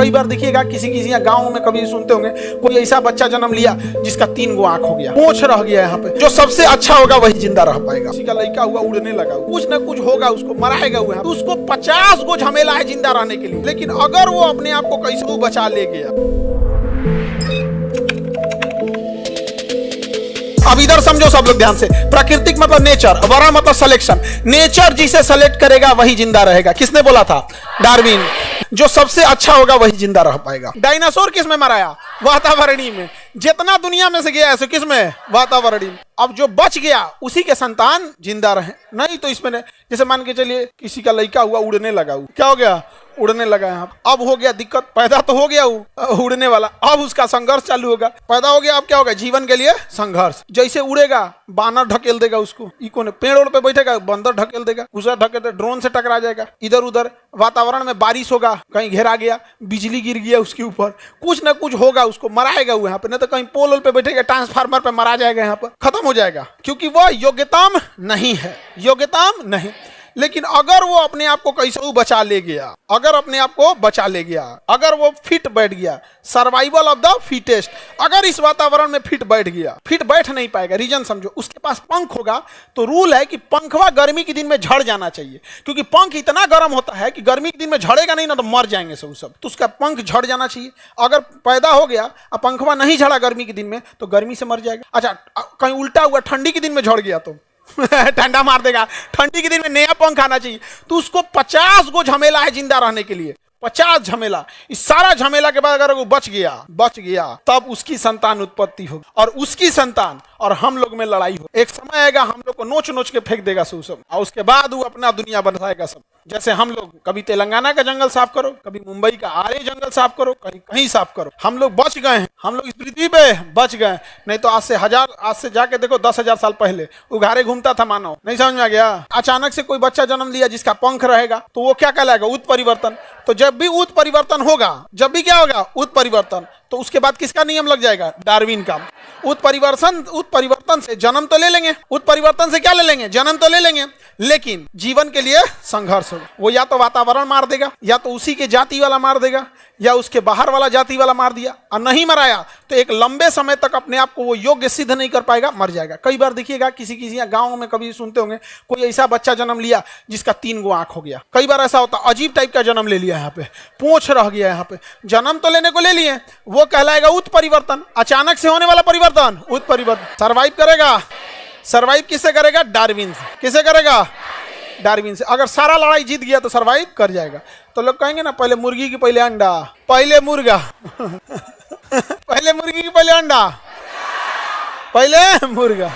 कई बार देखिएगा किसी किसी गांव में कभी सुनते होंगे कोई ऐसा बच्चा जन्म लिया जिसका 3 गो आंख हो गया, पूंछ रह गया यहाँ पे। जो सबसे अच्छा होगा वही जिंदा रह पाएगा। किसी का लड़का हुआ उड़ने लगा, कुछ ना कुछ होगा, उसको मराएगा हुआ, तो उसको 50 गो झमेला है जिंदा रहने के लिए। लेकिन अगर वो अपने आप को कैसे बचा ले गया। अब इधर समझो सब लोग ध्यान से, प्राकृतिक मतलब नेचर, वरा मतलब सिलेक्शन। नेचर जिसे सेलेक्ट करेगा वही जिंदा रहेगा। किसने बोला था? डार्विन। जो सबसे अच्छा होगा वही जिंदा रह पाएगा। डायनासोर किस में मराया? वातावरणीय में। जितना दुनिया में से गया है किस में? वातावरणीय में। अब जो बच गया उसी के संतान जिंदा रहे, नहीं तो इसमें नहीं। जैसे मान के चलिए किसी का लड़का हुआ उड़ने लगा, क्या हो गया? उड़ने लगा। यहाँ अब हो गया दिक्कत, पैदा तो हो गया उड़ने वाला, अब उसका संघर्ष चालू होगा। पैदा हो गया, अब क्या होगा? जीवन के लिए संघर्ष। जैसे उड़ेगा बानर ढकेल देगा उसको, इको ने पेड़ पे बैठेगा बंदर ढकेल देगा, उसे ढकेल दे, ड्रोन से टकरा जाएगा। इधर उधर वातावरण में बारिश होगा, कहीं घेरा गया, बिजली गिर गया उसके ऊपर, कुछ ना कुछ होगा, उसको मराएगा यहाँ पे। नहीं तो कहीं पोल पे बैठेगा, ट्रांसफार्मर पे मरा जाएगा, यहाँ पर खत्म हो जाएगा, क्योंकि वह योग्यता नहीं है, योग्यता नहीं। लेकिन अगर वो अपने आप को कैसे बचा ले गया, अगर अपने आप को बचा ले गया, अगर वो फिट बैठ गया, सर्वाइवल ऑफ द फिटेस्ट, अगर इस वातावरण में फिट बैठ गया, फिट बैठ नहीं पाएगा। रीजन समझो, उसके पास पंख होगा तो रूल है कि पंखवा गर्मी के दिन में झड़ जाना चाहिए, क्योंकि पंख इतना गर्म होता है कि गर्मी के दिन में झड़ेगा नहीं ना तो मर जाएंगे सब, तो उसका पंख झड़ जाना चाहिए। अगर पैदा हो गया और पंखवा नहीं झड़ा गर्मी के दिन में तो गर्मी से मर जाएगा। अच्छा, कहीं उल्टा हुआ, ठंडी के दिन में झड़ गया तो ठंडा मार देगा। ठंडी के दिन में नया पंख आना चाहिए, तो उसको 50 गो झमेला है जिंदा रहने के लिए, 50 झमेला। इस सारा झमेला के बाद अगर वो बच गया तब उसकी संतान उत्पत्ति होगी, और उसकी संतान और हम लोग में लड़ाई हो। एक समय आएगा हम लोग को नोच नोच के फेंक देगा सब, और उसके बाद वो अपना दुनिया बनाएगा सब। जैसे हम लोग कभी तेलंगाना का जंगल साफ करो, कभी मुंबई का आर्य जंगल साफ करो, कहीं कहीं साफ करो। हम लोग बच गए हैं, हम लोग इस पृथ्वी पे बच गए। नहीं तो आज से जाके देखो 10,000 साल पहले उघारे घूमता था मानव। नहीं समझ में आ गया? अचानक से कोई बच्चा जन्म लिया जिसका पंख रहेगा तो वो क्या कहलाएगा? उत्परिवर्तन। तो जब भी उत्परिवर्तन होगा, जब भी क्या होगा? उत्परिवर्तन, तो उसके बाद किसका नियम लग जाएगा? डार्विन का। उत्परिवर्तन से जन्म तो ले लेंगे, उत्परिवर्तन से क्या ले लेंगे? जन्म तो ले लेंगे, लेकिन जीवन के लिए संघर्ष होगा। वो या तो वातावरण मार देगा, या तो उसी के जाति वाला मार देगा, या उसके बाहर वाला जाति वाला मार दिया, और नहीं मराया तो एक लंबे समय तक अपने आप को वो योग्य सिद्ध नहीं कर पाएगा, मर जाएगा। कई बार देखिएगा किसी किसी गांव में कभी सुनते होंगे कोई ऐसा बच्चा जन्म लिया जिसका 3 गो आंख हो गया। कई बार ऐसा होता, अजीब टाइप का जन्म ले लिया, यहाँ पे पूंछ रह गया, यहाँ पे जन्म तो लेने को ले लिए, वो कहलाएगा उत्परिवर्तन। अचानक से होने वाला परिवर्तन उत्परिवर्तन। सर्वाइव करेगा, सर्वाइव किससे करेगा? डार्विन से। किससे करेगा? डार्विन से। अगर सारा लड़ाई जीत गया तो सर्वाइव कर जाएगा। तो लोग कहेंगे ना, पहले मुर्गी की पहले अंडा, पहले मुर्गा पहले मुर्गी की पहले अंडा, पहले मुर्गा।